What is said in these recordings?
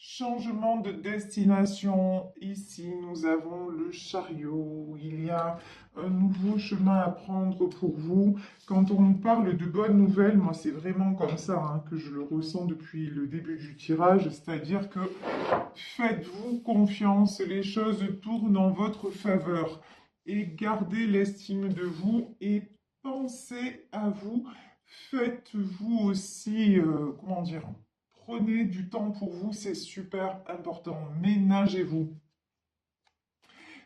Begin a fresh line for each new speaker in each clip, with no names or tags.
Changement de destination. Ici, nous avons le chariot. Il y a un nouveau chemin à prendre pour vous. Quand on nous parle de bonnes nouvelles, moi, c'est vraiment comme ça que je le ressens depuis le début du tirage. C'est-à-dire que faites-vous confiance, les choses tournent en votre faveur. Et gardez l'estime de vous et pensez à vous. Faites-vous aussi, comment dire, prenez du temps pour vous, c'est super important. Ménagez-vous.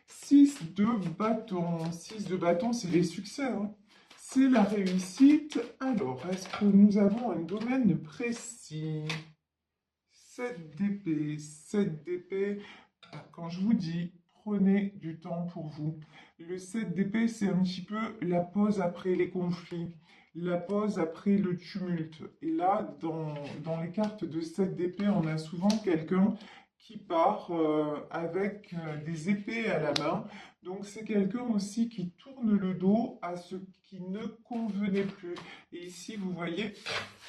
6 de bâton. 6 de bâton, c'est les succès, hein. C'est la réussite. Alors, est-ce que nous avons un domaine précis? 7 d'épée. 7 d'épée. Quand je vous dis, prenez du temps pour vous. Le 7 d'épée, c'est un petit peu la pause après les conflits, la pause après le tumulte. Et là, dans les cartes de 7 d'épée, on a souvent quelqu'un qui part avec des épées à la main. Donc c'est quelqu'un aussi qui tourne le dos à ce qui ne convenait plus. Et ici, vous voyez,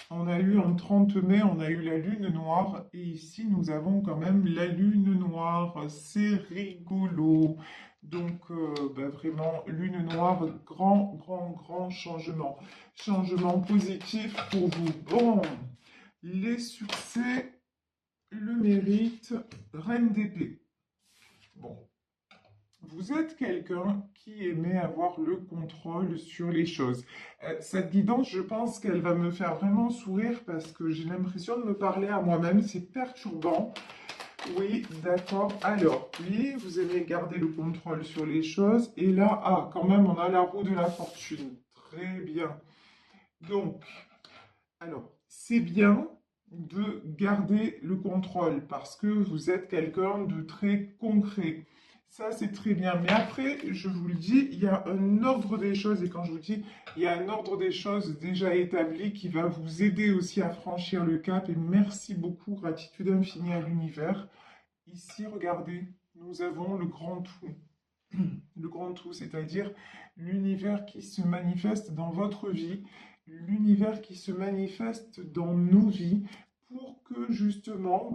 on a eu un 30 mai, on a eu la lune noire, et ici nous avons quand même la lune noire, c'est rigolo. Donc vraiment, lune noire, grand, grand, grand changement. Changement positif pour vous. Bon, les succès, le mérite, reine d'épée. Bon, vous êtes quelqu'un qui aimait avoir le contrôle sur les choses. Cette guidance, je pense qu'elle va me faire vraiment sourire parce que j'ai l'impression de me parler à moi-même. C'est perturbant. Oui, d'accord. Alors, oui, vous aimez garder le contrôle sur les choses. Et là, quand même, on a la roue de la fortune. Très bien. Donc, alors, c'est bien de garder le contrôle parce que vous êtes quelqu'un de très concret. Ça, c'est très bien. Mais après, je vous le dis, il y a un ordre des choses. Et quand je vous dis, il y a un ordre des choses déjà établi qui va vous aider aussi à franchir le cap. Et merci beaucoup, gratitude infinie à l'univers. Ici, regardez, nous avons le grand tout. Le grand tout, c'est-à-dire l'univers qui se manifeste dans votre vie, l'univers qui se manifeste dans nos vies, pour que justement,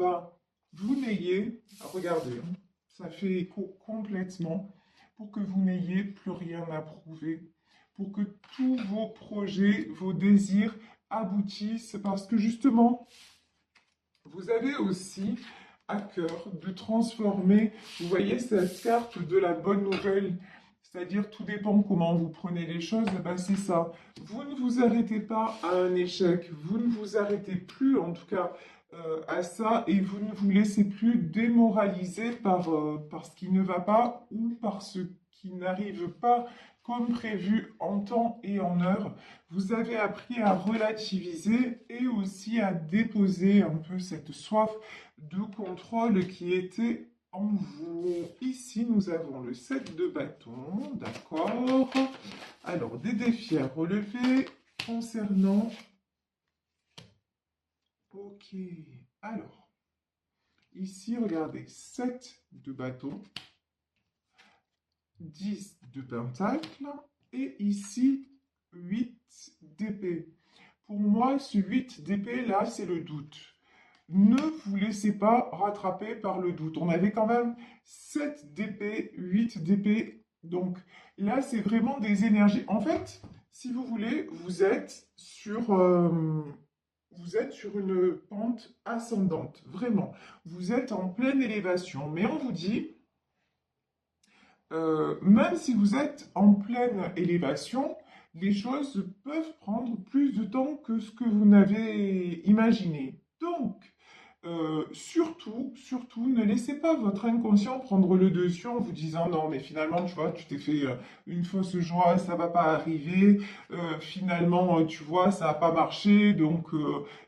vous n'ayez, regardez, ça fait écho complètement, pour que vous n'ayez plus rien à prouver, pour que tous vos projets, vos désirs aboutissent, parce que justement, vous avez aussi à cœur de transformer, vous voyez cette carte de la bonne nouvelle, c'est-à-dire tout dépend comment vous prenez les choses, c'est ça. Vous ne vous arrêtez pas à un échec, vous ne vous arrêtez plus en tout cas à ça et vous ne vous laissez plus démoraliser par ce qui ne va pas ou par ce qui n'arrive pas comme prévu en temps et en heure. Vous avez appris à relativiser et aussi à déposer un peu cette soif de contrôle qui était en vous. Ici, nous avons le 7 de bâton, d'accord. Alors, des défis à relever concernant... Ok, alors, ici, regardez, 7 de bâton, 10 de pentacle, et ici, 8 d'épée. Pour moi, ce 8 d'épée, là, c'est le doute. Ne vous laissez pas rattraper par le doute. On avait quand même 7 d'épée, 8 d'épée. Donc là, c'est vraiment des énergies. En fait, si vous voulez, vous êtes sur une pente ascendante. Vraiment. Vous êtes en pleine élévation. Mais on vous dit, même si vous êtes en pleine élévation, les choses peuvent prendre plus de temps que ce que vous n'avez imaginé. Donc, surtout, ne laissez pas votre inconscient prendre le dessus en vous disant non, mais finalement, tu vois, tu t'es fait une fausse joie, ça va pas arriver. Finalement, tu vois, ça a pas marché, donc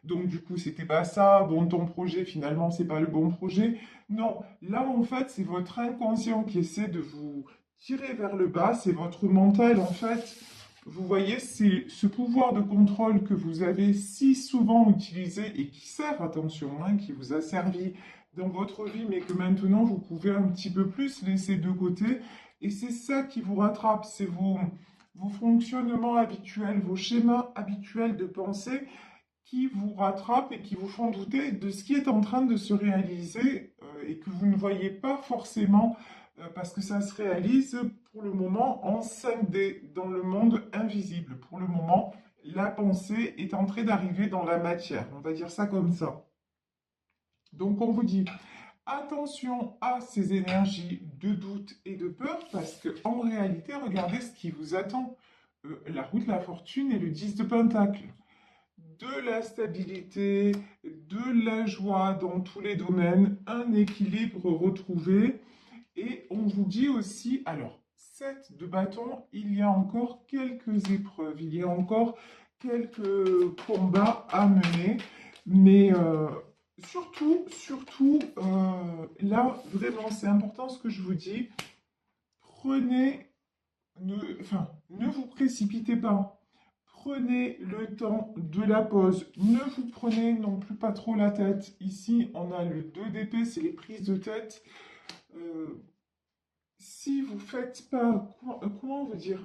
du coup, c'était pas ça. Bon, ton projet, finalement, c'est pas le bon projet. Non, là, en fait, c'est votre inconscient qui essaie de vous tirer vers le bas. C'est votre mental, en fait. Vous voyez, c'est ce pouvoir de contrôle que vous avez si souvent utilisé et qui sert, attention, qui vous a servi dans votre vie, mais que maintenant vous pouvez un petit peu plus laisser de côté. Et c'est ça qui vous rattrape, c'est vos fonctionnements habituels, vos schémas habituels de pensée qui vous rattrapent et qui vous font douter de ce qui est en train de se réaliser et que vous ne voyez pas forcément parce que ça se réalise pour le moment en 5D dans le monde invisible. Pour le moment, la pensée est en train d'arriver dans la matière. On va dire ça comme ça. Donc on vous dit attention à ces énergies de doute et de peur parce que en réalité, regardez ce qui vous attend. La roue de la fortune et le 10 de pentacle. De la stabilité, de la joie dans tous les domaines, un équilibre retrouvé. Et on vous dit aussi, alors, 7 de bâton, il y a encore quelques épreuves, il y a encore quelques combats à mener, mais là, vraiment, c'est important ce que je vous dis, prenez, ne vous précipitez pas. Prenez le temps de la pause. Ne vous prenez non plus pas trop la tête. Ici, on a le 2 d'épée, c'est les prises de tête. Si vous faites pas, comment vous dire?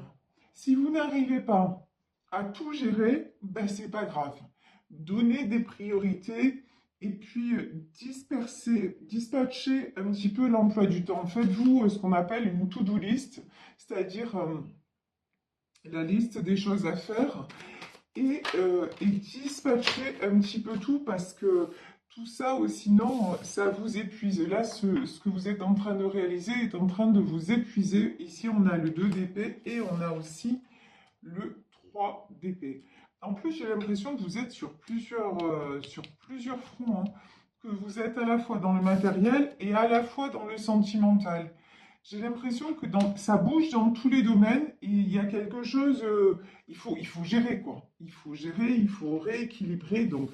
Si vous n'arrivez pas à tout gérer, ben c'est pas grave. Donnez des priorités et puis dispatcher un petit peu l'emploi du temps. Faites-vous ce qu'on appelle une to-do list, c'est-à-dire la liste des choses à faire et dispatcher un petit peu tout parce que tout ça, sinon, ça vous épuise. Là, ce que vous êtes en train de réaliser est en train de vous épuiser. Ici, on a le 2 d'épée et on a aussi le 3 d'épée. En plus, j'ai l'impression que vous êtes sur plusieurs fronts, hein, que vous êtes à la fois dans le matériel et à la fois dans le sentimental. J'ai l'impression que ça bouge dans tous les domaines et il y a quelque chose, il faut gérer quoi. Il faut gérer, il faut rééquilibrer. Donc,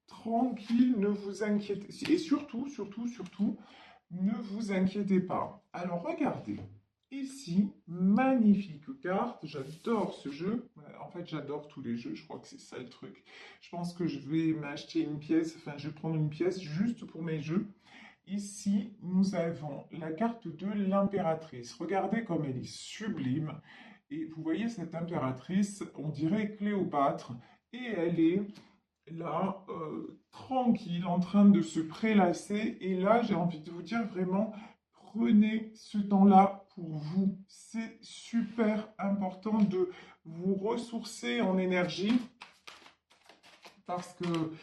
tranquille, ne vous inquiétez. Et surtout, ne vous inquiétez pas. Alors, regardez. Ici, magnifique carte. J'adore ce jeu. En fait, j'adore tous les jeux. Je crois que c'est ça le truc. Je pense que je vais m'acheter une pièce. Enfin, je vais prendre une pièce juste pour mes jeux. Ici, nous avons la carte de l'impératrice. Regardez comme elle est sublime. Et vous voyez cette impératrice, on dirait Cléopâtre. Et elle est là, tranquille, en train de se prélasser. Et là, j'ai envie de vous dire vraiment, prenez ce temps-là pour vous. C'est super important de vous ressourcer en énergie parce que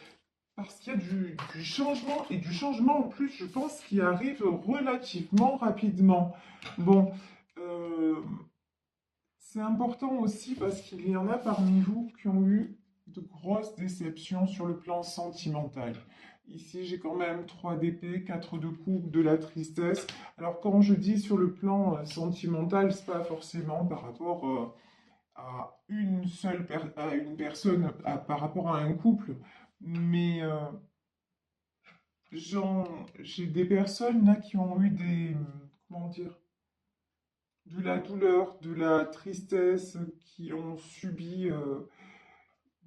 parce qu'il y a du changement, et du changement en plus, je pense, qui arrive relativement rapidement. Bon, euh, c'est important aussi parce qu'il y en a parmi vous qui ont eu de grosses déceptions sur le plan sentimental. Ici, j'ai quand même 3 d'épée, 4 de coupe, de la tristesse. Alors, quand je dis sur le plan sentimental, c'est pas forcément par rapport à à une personne, par rapport à un couple, mais j'ai des personnes là qui ont eu comment dire, de la douleur, de la tristesse, qui ont subi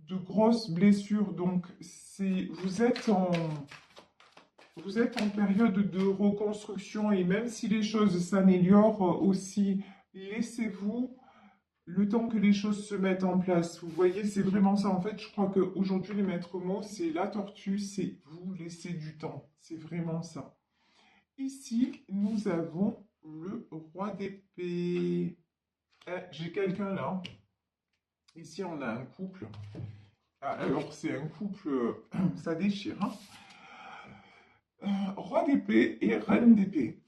de grosses blessures. Donc, vous êtes en période de reconstruction et même si les choses s'améliorent aussi, laissez-vous le temps que les choses se mettent en place. Vous voyez, c'est vraiment ça. En fait, je crois qu'aujourd'hui, les maîtres mots, c'est la tortue, c'est vous laisser du temps. C'est vraiment ça. Ici, nous avons le roi d'épée. J'ai quelqu'un là. Ici, on a un couple. Ah, alors, c'est un couple, ça déchire, hein. Roi d'épée et reine d'épée.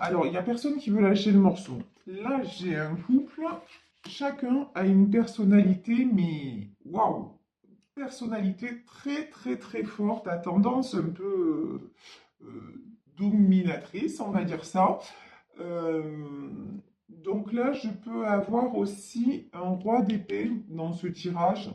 Alors, il n'y a personne qui veut lâcher le morceau. Là, j'ai un couple. Chacun a une personnalité, mais waouh! Personnalité très, très, très forte, à tendance un peu dominatrice, on va dire ça. Euh, donc là, je peux avoir aussi un roi d'épée dans ce tirage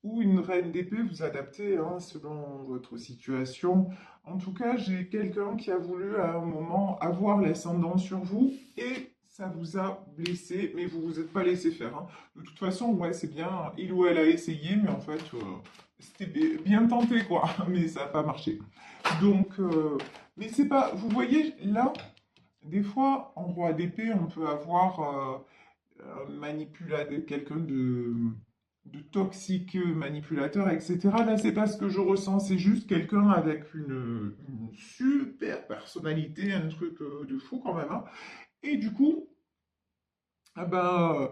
ou une reine d'épée, vous adaptez hein, selon votre situation. En tout cas, j'ai quelqu'un qui a voulu à un moment avoir l'ascendant sur vous et ça vous a blessé, mais vous vous êtes pas laissé faire, hein. De toute façon, ouais, c'est bien, il ou elle a essayé, mais en fait, c'était bien tenté, quoi, mais ça n'a pas marché. Donc, mais c'est pas, vous voyez, là, des fois, en roi d'épée, on peut avoir quelqu'un de toxique manipulateur, etc. Là, c'est pas ce que je ressens, c'est juste quelqu'un avec une super personnalité, un truc de fou quand même, hein. Et du coup, ah ben,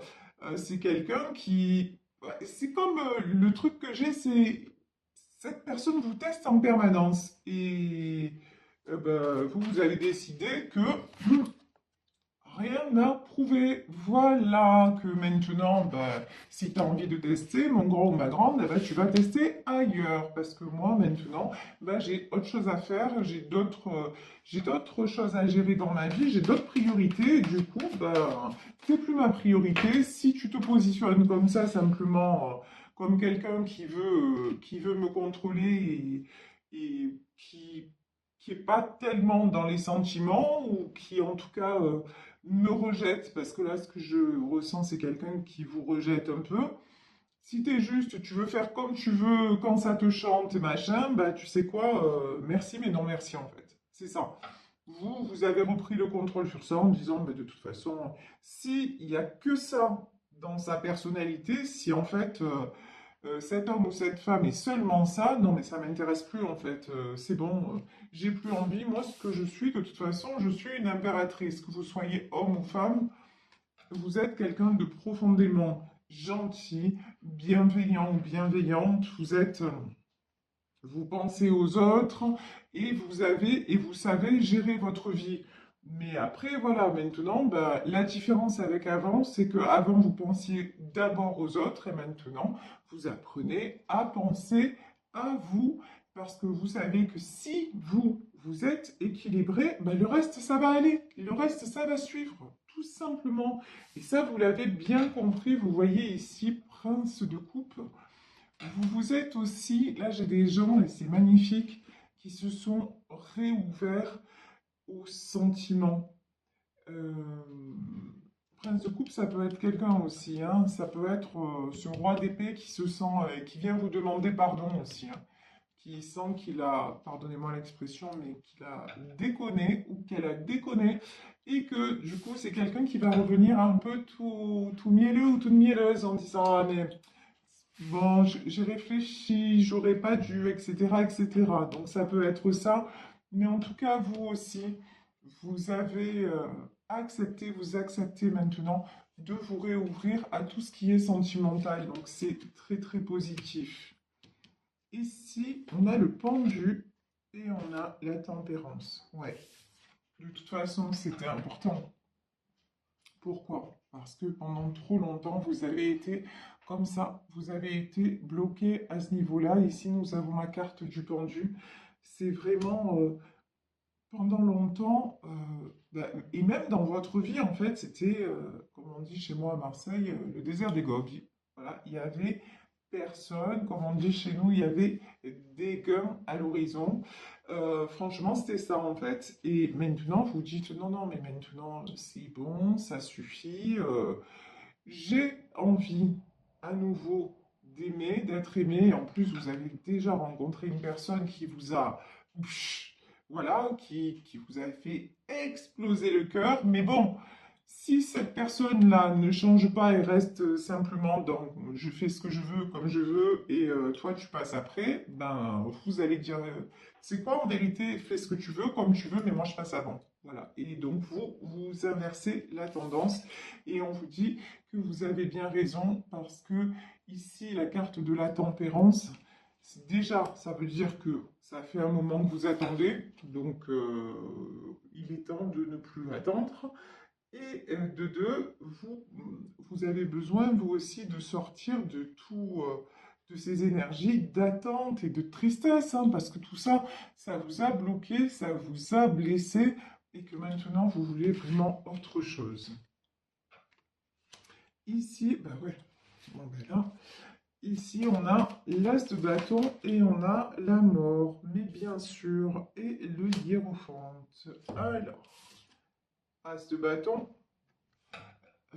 c'est quelqu'un qui... ouais, c'est comme le truc que j'ai, c'est... Cette personne vous teste en permanence. Et ben, vous avez décidé que rien n'a prouvé. Voilà que maintenant, bah, si tu as envie de tester, mon grand ou ma grande, eh ben, tu vas tester ailleurs. Parce que moi, maintenant, bah, j'ai autre chose à faire, j'ai d'autres choses à gérer dans ma vie, j'ai d'autres priorités. Et du coup, bah, c'est plus ma priorité. Si tu te positionnes comme ça, simplement, comme quelqu'un qui veut me contrôler et qui est pas tellement dans les sentiments ou qui en tout cas me rejette, parce que là, ce que je ressens, c'est quelqu'un qui vous rejette un peu. Si t'es juste, tu veux faire comme tu veux, quand ça te chante et machin, bah tu sais quoi, merci mais non merci en fait. C'est ça. Vous avez repris le contrôle sur ça en disant, bah, de toute façon, s'il n'y a que ça dans sa personnalité, si en fait cet homme ou cette femme est seulement ça, non mais ça m'intéresse plus en fait, c'est bon, j'ai plus envie, moi ce que je suis, de toute façon, je suis une impératrice, que vous soyez homme ou femme, vous êtes quelqu'un de profondément gentil, bienveillant ou bienveillante, vous pensez aux autres et vous savez gérer votre vie. Mais après, voilà, maintenant, bah, la différence avec avant, c'est que avant vous pensiez d'abord aux autres et maintenant, vous apprenez à penser à vous parce que vous savez que si vous êtes équilibré, bah, le reste, ça va aller. Le reste, ça va suivre, tout simplement. Et ça, vous l'avez bien compris. Vous voyez ici, prince de coupe. Vous vous êtes aussi, là j'ai des gens, et c'est magnifique, qui se sont réouverts aux sentiments. Euh, Prince de coupe, ça peut être quelqu'un aussi, hein. Ça peut être ce roi d'épée qui se sent, qui vient vous demander pardon aussi, hein. Qui sent qu'il a, pardonnez-moi l'expression, mais qu'il a déconné ou qu'elle a déconné, et que du coup c'est quelqu'un qui va revenir un peu tout mielleux ou toute mielleuse en disant ah mais bon, j'ai réfléchi, j'aurais pas dû, etc., etc. Donc ça peut être ça, mais en tout cas, vous aussi, vous avez accepté, vous acceptez maintenant de vous réouvrir à tout ce qui est sentimental. Donc c'est très très positif. Ici, on a le pendu et on a la tempérance. Ouais, de toute façon, c'était important. Pourquoi? Parce que pendant trop longtemps, vous avez été comme ça, vous avez été bloqué à ce niveau-là. Ici, nous avons la carte du pendu. C'est vraiment pendant longtemps, et même dans votre vie, en fait, c'était, comme on dit chez moi à Marseille, le désert des Gogues. Voilà, il y avait personne, comme on dit chez nous, il y avait des guns à l'horizon. Franchement, c'était ça en fait. Et maintenant, vous dites non, non, mais maintenant, c'est bon, ça suffit. J'ai envie à nouveau d'aimer, d'être aimé. Et en plus, vous avez déjà rencontré une personne qui vous a, pff, voilà, qui vous a fait exploser le cœur. Mais bon, si cette personne-là ne change pas et reste simplement dans je fais ce que je veux comme je veux et toi tu passes après, ben vous allez dire c'est quoi en vérité, fais ce que tu veux comme tu veux, mais moi je passe avant. Voilà. Et donc vous inversez la tendance et on vous dit que vous avez bien raison parce que ici la carte de la tempérance, déjà ça veut dire que ça fait un moment que vous attendez, donc il est temps de ne plus attendre. Et de deux, vous avez besoin, vous aussi, de sortir de tout, de ces énergies d'attente et de tristesse, hein, parce que tout ça, ça vous a bloqué, ça vous a blessé, et que maintenant, vous voulez vraiment autre chose. Ici, bah ouais, bon, ben là, ici, on a l'as de bâton et on a la mort, mais bien sûr, et le hiérophante. Alors, as de bâton,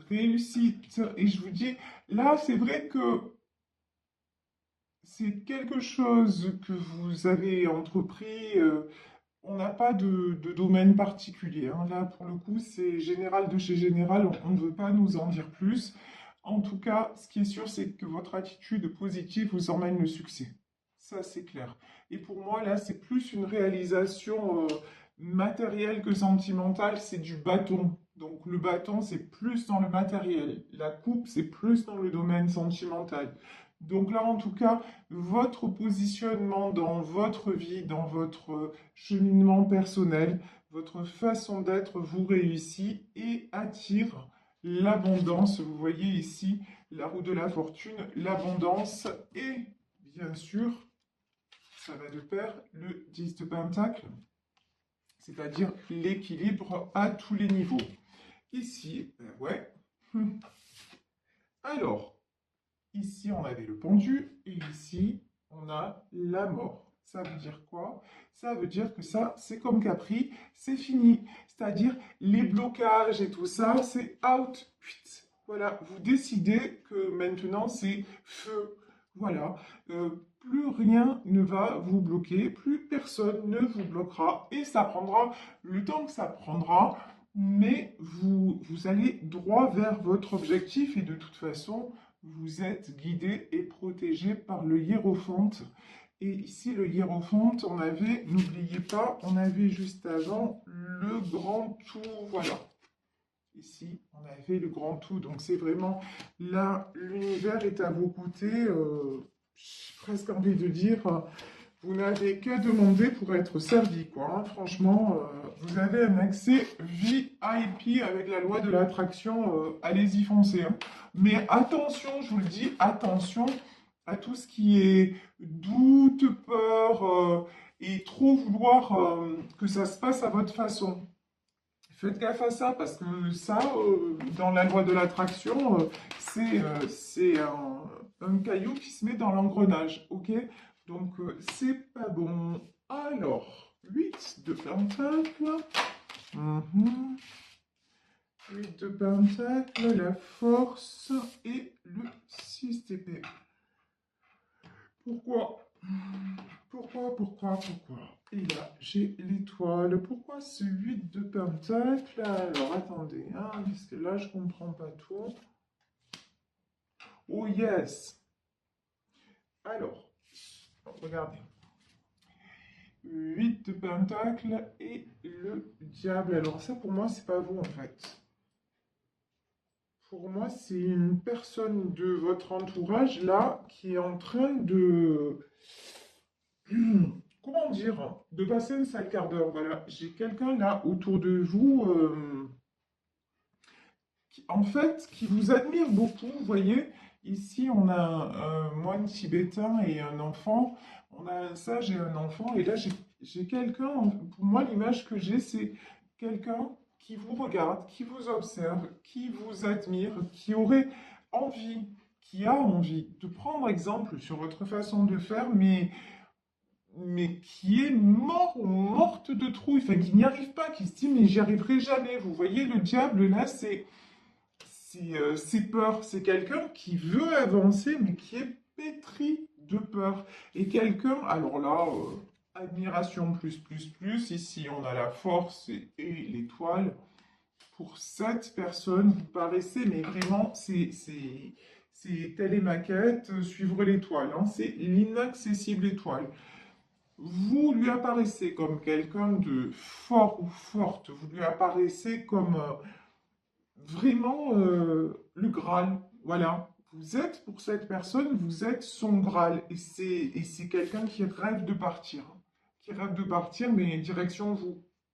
réussite. Et je vous dis, là, c'est vrai que c'est quelque chose que vous avez entrepris. On n'a pas de domaine particulier, hein. Là, pour le coup, c'est général de chez général. On ne veut pas nous en dire plus. En tout cas, ce qui est sûr, c'est que votre attitude positive vous emmène le succès. Ça, c'est clair. Et pour moi, là, c'est plus une réalisation matérielle que sentimentale, c'est du bâton. Donc le bâton, c'est plus dans le matériel. La coupe, c'est plus dans le domaine sentimental. Donc là, en tout cas, votre positionnement dans votre vie, dans votre cheminement personnel, votre façon d'être vous réussit et attire l'abondance. Vous voyez ici la roue de la fortune, l'abondance et bien sûr, ça va de pair, le 10 de pentacle, c'est-à-dire l'équilibre à tous les niveaux. Ici, ouais. Alors, ici, on avait le pendu, et ici, on a la mort. Ça veut dire quoi? Ça veut dire que ça, c'est comme Capri, c'est fini. C'est-à-dire, les blocages et tout ça, c'est out. Voilà, vous décidez que maintenant, c'est feu. Voilà, plus rien ne va vous bloquer, plus personne ne vous bloquera, et ça prendra le temps que ça prendra, mais vous allez droit vers votre objectif, et de toute façon, vous êtes guidé et protégé par le hiérophante. Et ici, le hiérophante, on avait, n'oubliez pas, on avait juste avant le grand tout, voilà. Ici, on avait le grand tout, donc c'est vraiment, là, l'univers est à vos côtés, j'ai presque envie de dire, vous n'avez qu'à demander pour être servi, quoi. Hein. Franchement, vous avez un accès VIP avec la loi de l'attraction, allez-y, foncez. Hein. Mais attention, je vous le dis, attention à tout ce qui est doute, peur, et trop vouloir que ça se passe à votre façon. Faites gaffe à ça, parce que ça, dans la loi de l'attraction, c'est un caillou qui se met dans l'engrenage, ok? Donc, c'est pas bon. Alors, 8 de pentacle. 8 de pentacle, la force et le 6 d'épée. Pourquoi? Pourquoi? Et là, j'ai l'étoile. Pourquoi ce 8 de pentacle? Alors, attendez, hein, parce que là, je comprends pas tout. Oh, yes! Alors, regardez. 8 de pentacle et le diable. Alors, ça, pour moi, c'est pas vous, en fait. Pour moi, c'est une personne de votre entourage, là, qui est en train de... Comment dire? De passer un sale quart d'heure. Voilà, j'ai quelqu'un là autour de vous qui, en fait, qui vous admire beaucoup. Vous voyez, ici, on a un moine tibétain et un enfant. On a un sage et un enfant. Et là, j'ai quelqu'un, pour moi, l'image que j'ai, c'est quelqu'un qui vous regarde, qui vous observe, qui vous admire, qui aurait envie, qui a envie de prendre exemple sur votre façon de faire, mais qui est mort ou morte de trouille, enfin qui n'y arrive pas, qui se dit mais j'y arriverai jamais. Vous voyez, le diable là, c'est peur, c'est quelqu'un qui veut avancer mais qui est pétri de peur. Et quelqu'un, alors là, admiration plus, ici on a la force et l'étoile. Pour cette personne, vous paraissez, mais vraiment, c'est telle est ma quête, suivre l'étoile, hein, c'est l'inaccessible étoile. Vous lui apparaissez comme quelqu'un de fort ou forte, vous lui apparaissez comme vraiment le Graal. Voilà, vous êtes pour cette personne, vous êtes son Graal. Et c'est quelqu'un qui rêve de partir. Qui rêve de partir, mais direction vous.